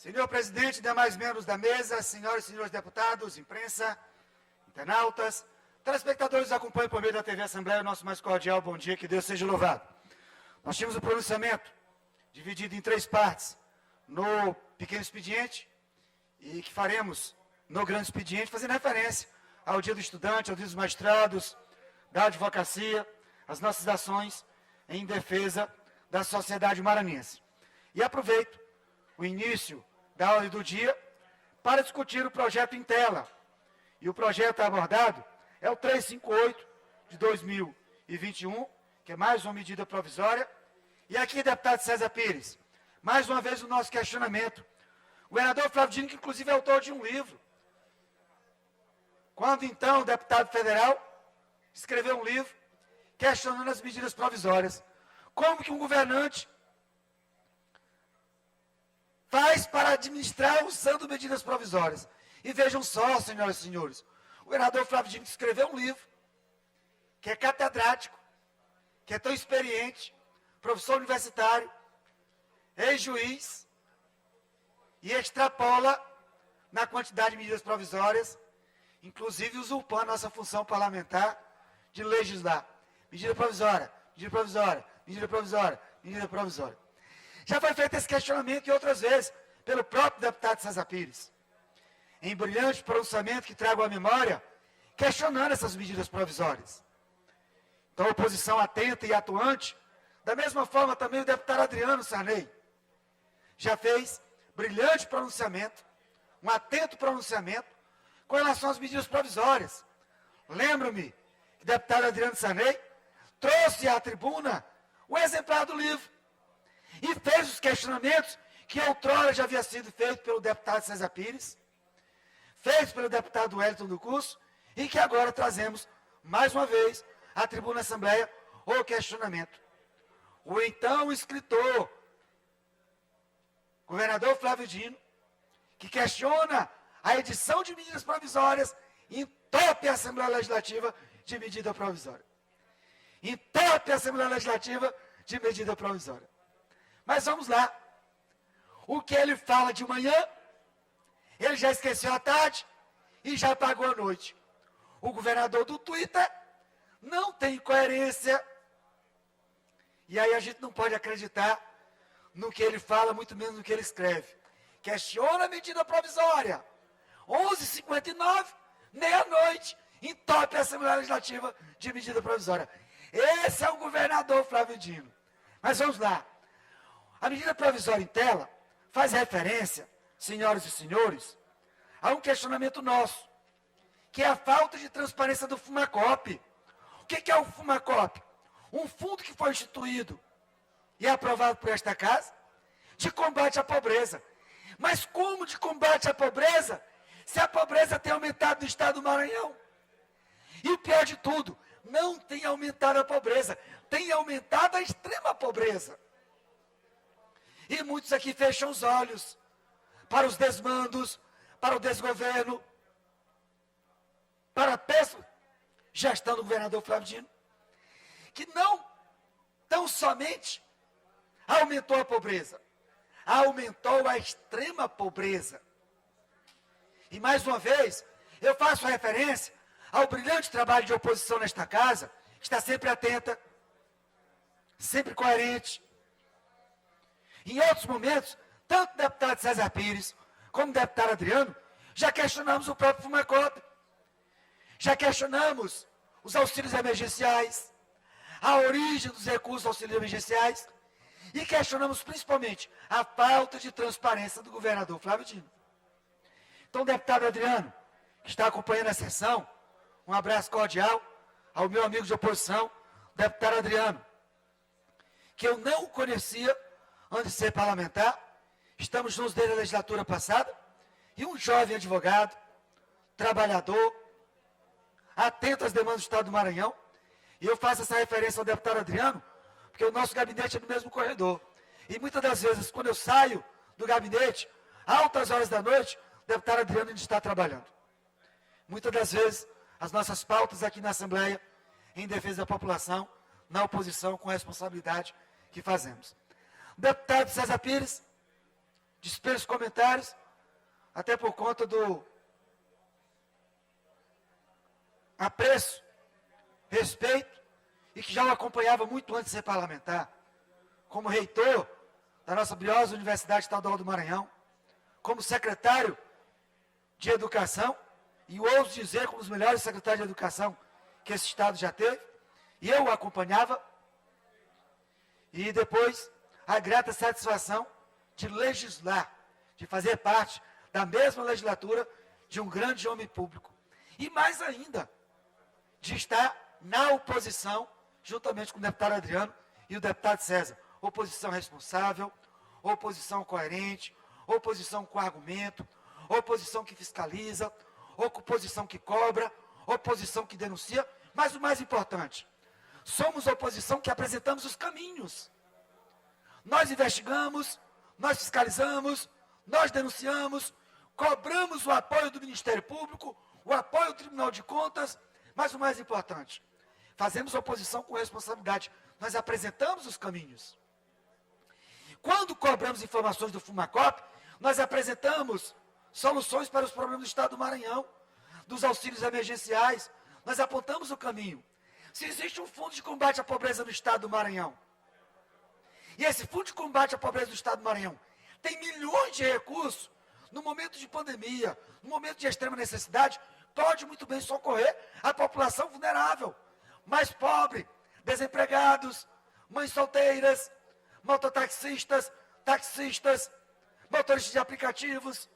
Senhor presidente, demais membros da mesa, senhoras e senhores deputados, imprensa, internautas, telespectadores que acompanham por meio da TV Assembleia, o nosso mais cordial bom dia, que Deus seja louvado. Nós tínhamos o pronunciamento dividido em 3 partes, no pequeno expediente e que faremos no grande expediente, fazendo referência ao dia do estudante, ao dia dos magistrados, da advocacia, as nossas ações em defesa da sociedade maranhense. E aproveito o início da ordem do dia para discutir o projeto em tela. E o projeto abordado é o 358 de 2021, que é mais uma medida provisória. E aqui, deputado César Pires, mais uma vez o nosso questionamento. O governador Flávio Dino, que inclusive é autor de um livro. Quando então o deputado federal escreveu um livro questionando as medidas provisórias. Como que um governante faz para administrar usando medidas provisórias? E vejam só, senhoras e senhores, o governador Flávio Dino escreveu um livro, que é catedrático, que é tão experiente, professor universitário, ex-juiz, e extrapola na quantidade de medidas provisórias, inclusive usurpando a nossa função parlamentar de legislar. Medida provisória, medida provisória, medida provisória, medida provisória. Já foi feito esse questionamento e outras vezes pelo próprio deputado César Pires, em brilhante pronunciamento que trago à memória, questionando essas medidas provisórias. Então, a oposição atenta e atuante, da mesma forma também o deputado Adriano Sarney, já fez brilhante pronunciamento, um atento pronunciamento, com relação às medidas provisórias. Lembro-me que o deputado Adriano Sarney trouxe à tribuna o exemplar do livro e fez os questionamentos que outrora já havia sido feito pelo deputado César Pires, fez pelo deputado Wellington do Curso, e que agora trazemos, mais uma vez, à tribuna da Assembleia, o questionamento. O então escritor, governador Flávio Dino, que questiona a edição de medidas provisórias, entope a Assembleia Legislativa de medida provisória. Entope a Assembleia Legislativa de medida provisória. Mas vamos lá. O que ele fala de manhã, ele já esqueceu à tarde e já apagou à noite. O governador do Twitter não tem coerência. E aí a gente não pode acreditar no que ele fala, muito menos no que ele escreve. Questiona a medida provisória. 11h59, meia-noite, entope a Assembleia Legislativa de medida provisória. Esse é o governador Flávio Dino. Mas vamos lá. A medida provisória em tela faz referência, senhoras e senhores, a um questionamento nosso, que é a falta de transparência do Fumacop. O que é o Fumacop? Um fundo que foi instituído e aprovado por esta casa de combate à pobreza. Mas como de combate à pobreza, se a pobreza tem aumentado no estado do Maranhão? E o pior de tudo, não tem aumentado a pobreza, tem aumentado a extrema pobreza. E muitos aqui fecham os olhos para os desmandos, para o desgoverno, para a péssima gestão do governador Flávio Dino, que não tão somente aumentou a pobreza, aumentou a extrema pobreza. E mais uma vez, eu faço referência ao brilhante trabalho de oposição nesta casa, que está sempre atenta, sempre coerente. Em outros momentos, tanto o deputado César Pires, como o deputado Adriano, já questionamos o próprio Fumacop. Já questionamos os auxílios emergenciais, a origem dos recursos auxílios emergenciais, e questionamos principalmente a falta de transparência do governador Flávio Dino. Então, deputado Adriano, que está acompanhando a sessão, um abraço cordial ao meu amigo de oposição, deputado Adriano, que eu não conhecia antes de ser parlamentar, estamos juntos desde a legislatura passada, e um jovem advogado, trabalhador, atento às demandas do estado do Maranhão, e eu faço essa referência ao deputado Adriano, porque o nosso gabinete é no mesmo corredor. E muitas das vezes, quando eu saio do gabinete, altas horas da noite, o deputado Adriano ainda está trabalhando. Muitas das vezes, as nossas pautas aqui na Assembleia, em defesa da população, na oposição, com a responsabilidade que fazemos. O deputado César Pires dispenso comentários, até por conta do apreço, respeito, e que já o acompanhava muito antes de ser parlamentar, como reitor da nossa briosa Universidade Estadual do Maranhão, como secretário de Educação, e ouso dizer como os melhores secretários de Educação que esse Estado já teve, e eu o acompanhava, e depois a grata satisfação de legislar, de fazer parte da mesma legislatura de um grande homem público. E mais ainda, de estar na oposição, juntamente com o deputado Adriano e o deputado César. Oposição responsável, oposição coerente, oposição com argumento, oposição que fiscaliza, oposição que cobra, oposição que denuncia, mas o mais importante, somos oposição que apresentamos os caminhos. Nós investigamos, nós fiscalizamos, nós denunciamos, cobramos o apoio do Ministério Público, o apoio do Tribunal de Contas, mas o mais importante, fazemos oposição com responsabilidade. Nós apresentamos os caminhos. Quando cobramos informações do Fumacop, nós apresentamos soluções para os problemas do Estado do Maranhão, dos auxílios emergenciais, nós apontamos o caminho. Se existe um fundo de combate à pobreza no Estado do Maranhão, e esse fundo de combate à pobreza do Estado do Maranhão tem milhões de recursos, no momento de pandemia, no momento de extrema necessidade, pode muito bem socorrer a população vulnerável, mais pobre, desempregados, mães solteiras, mototaxistas, taxistas, motoristas de aplicativos,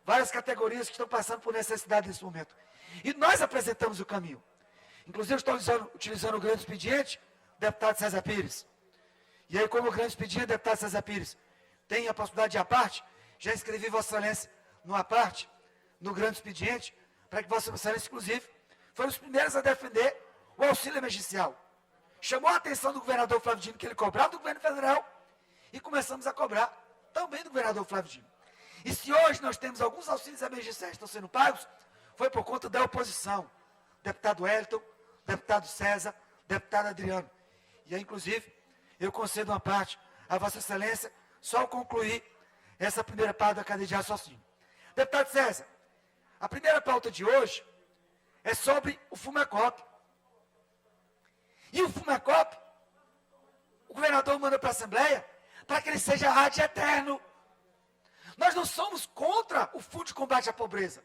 várias categorias que estão passando por necessidade nesse momento. E nós apresentamos o caminho. Inclusive, estou utilizando o grande expediente, deputado César Pires. E aí, como o grande expediente, deputado César Pires, tem a possibilidade de aparte, já inscrevi Vossa Excelência no aparte, no grande expediente, para que Vossa Excelência, inclusive, foram os primeiros a defender o auxílio emergencial. Chamou a atenção do governador Flávio Dino que ele cobrava do governo federal e começamos a cobrar também do governador Flávio Dino. E se hoje nós temos alguns auxílios emergenciais que estão sendo pagos, foi por conta da oposição. Deputado Wellington, deputado César, deputado Adriano. E aí, inclusive, eu concedo uma parte a Vossa Excelência, só ao concluir essa primeira parte da cadeia de raciocínio. Deputado César, a primeira pauta de hoje é sobre o Fumacop. E o Fumacop, o governador manda para a Assembleia para que ele seja ad eterno. Nós não somos contra o Fundo de Combate à Pobreza.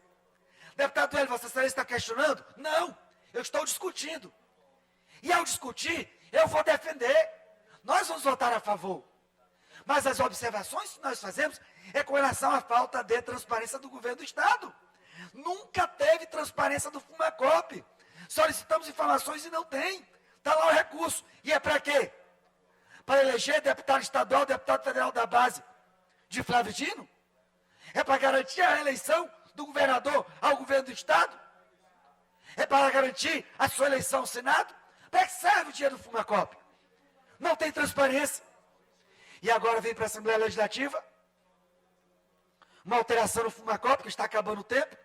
Deputado Hélio, Vossa Excelência está questionando? Não, eu estou discutindo. E ao discutir, eu vou defender. Nós vamos votar a favor. Mas as observações que nós fazemos é com relação à falta de transparência do governo do Estado. Nunca teve transparência do Fumacop. Solicitamos informações e não tem. Está lá o recurso. E é para quê? Para eleger deputado estadual, deputado federal da base de Flávio Dino? É para garantir a reeleição do governador ao governo do Estado? É para garantir a sua eleição ao Senado? Para que serve o dinheiro do Fumacop? Não tem transparência. E agora vem para a Assembleia Legislativa uma alteração no Fumacop, que está acabando o tempo,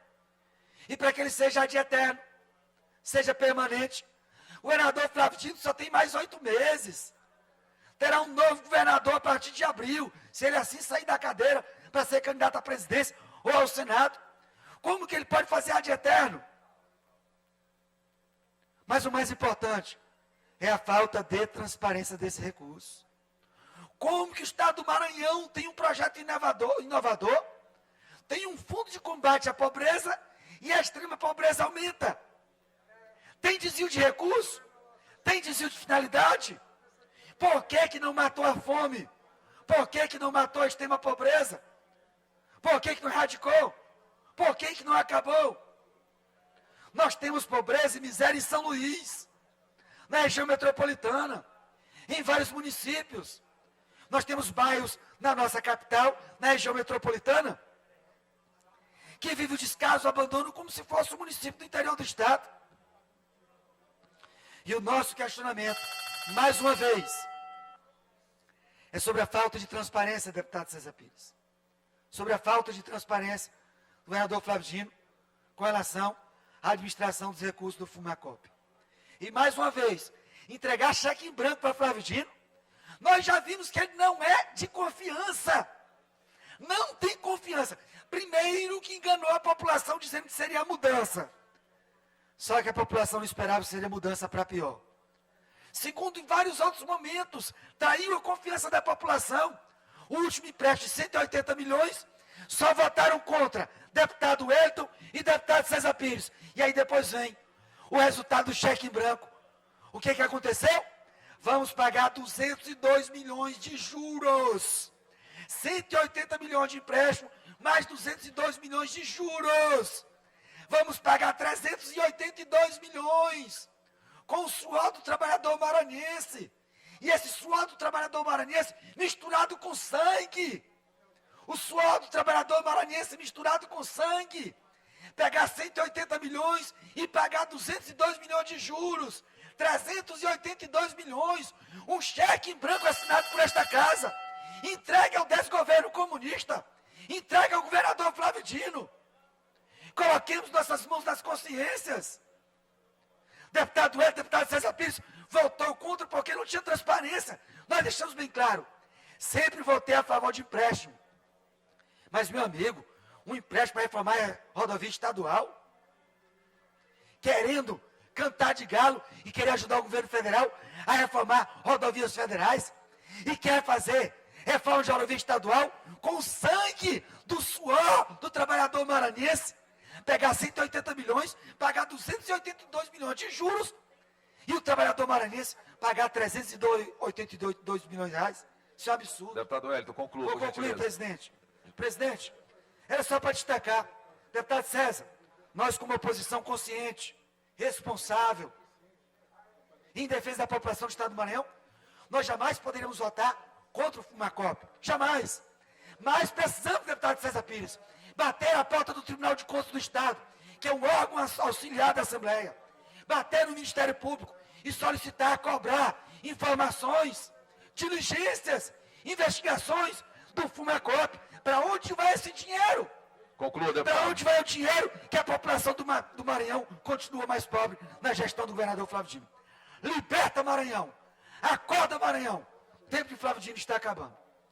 e para que ele seja ad eterno, seja permanente. O governador Flávio Dino só tem mais 8 meses. Terá um novo governador a partir de abril, se ele assim sair da cadeira para ser candidato à presidência ou ao Senado. Como que ele pode fazer ad eterno? Mas o mais importante é a falta de transparência desse recurso. Como que o Estado do Maranhão tem um projeto inovador, tem um fundo de combate à pobreza e a extrema pobreza aumenta? Tem desvio de recurso? Tem desvio de finalidade? Por que que não matou a fome? Por que que não matou a extrema pobreza? Por que que não erradicou? Por que que não acabou? Nós temos pobreza e miséria em São Luís, na região metropolitana, em vários municípios. Nós temos bairros na nossa capital, na região metropolitana, que vive o descaso, o abandono, como se fosse um município do interior do Estado. E o nosso questionamento, mais uma vez, é sobre a falta de transparência, deputado César Pires. Sobre a falta de transparência do governador Flávio Dino com relação à administração dos recursos do Fumacop. E, mais uma vez, entregar cheque em branco para Flávio Dino, nós já vimos que ele não é de confiança. Não tem confiança. Primeiro que enganou a população dizendo que seria a mudança. Só que a população não esperava que seria mudança para pior. Segundo, em vários outros momentos, traiu a confiança da população. O último empréstimo de 180 milhões, só votaram contra deputado Wellington e deputado César Pires. E aí depois vem o resultado do cheque em branco. O que aconteceu? Vamos pagar 202 milhões de juros. 180 milhões de empréstimo, mais 202 milhões de juros. Vamos pagar 382 milhões com o suor do trabalhador maranhense. E esse suor do trabalhador maranhense misturado com sangue. O suor do trabalhador maranhense misturado com sangue. Pegar 180 milhões e pagar 202 milhões de juros. 382 milhões. Um cheque em branco assinado por esta casa. Entregue ao desgoverno comunista. Entregue ao governador Flávio Dino. Coloquemos nossas mãos nas consciências. Deputado Wellington, deputado César Pires, votou contra porque não tinha transparência. Nós deixamos bem claro. Sempre votei a favor de empréstimo. Mas, meu amigo, um empréstimo para reformar a rodovia estadual? Querendo cantar de galo e querer ajudar o governo federal a reformar rodovias federais? E quer fazer reforma de rodovia estadual com o sangue do suor do trabalhador maranhense? Pegar 180 milhões, pagar 282 milhões de juros e o trabalhador maranhense pagar 382 milhões de reais? Isso é um absurdo. Deputado Wellington, conclua. Vou concluir, presidente. Presidente, era só para destacar. Deputado César, nós como oposição consciente, responsável, em defesa da população do Estado do Maranhão, nós jamais poderíamos votar contra o Fumacop. Jamais. Mas precisamos, deputado César Pires, bater a porta do Tribunal de Contas do Estado, que é um órgão auxiliar da Assembleia, bater no Ministério Público e solicitar, cobrar informações, diligências, investigações do Fumacop. Para onde vai esse dinheiro? Conclua, deputado. Para onde vai o dinheiro que a população do Maranhão continua mais pobre na gestão do governador Flávio Dino? Liberta Maranhão! Acorda Maranhão! O tempo de Flávio Dino está acabando.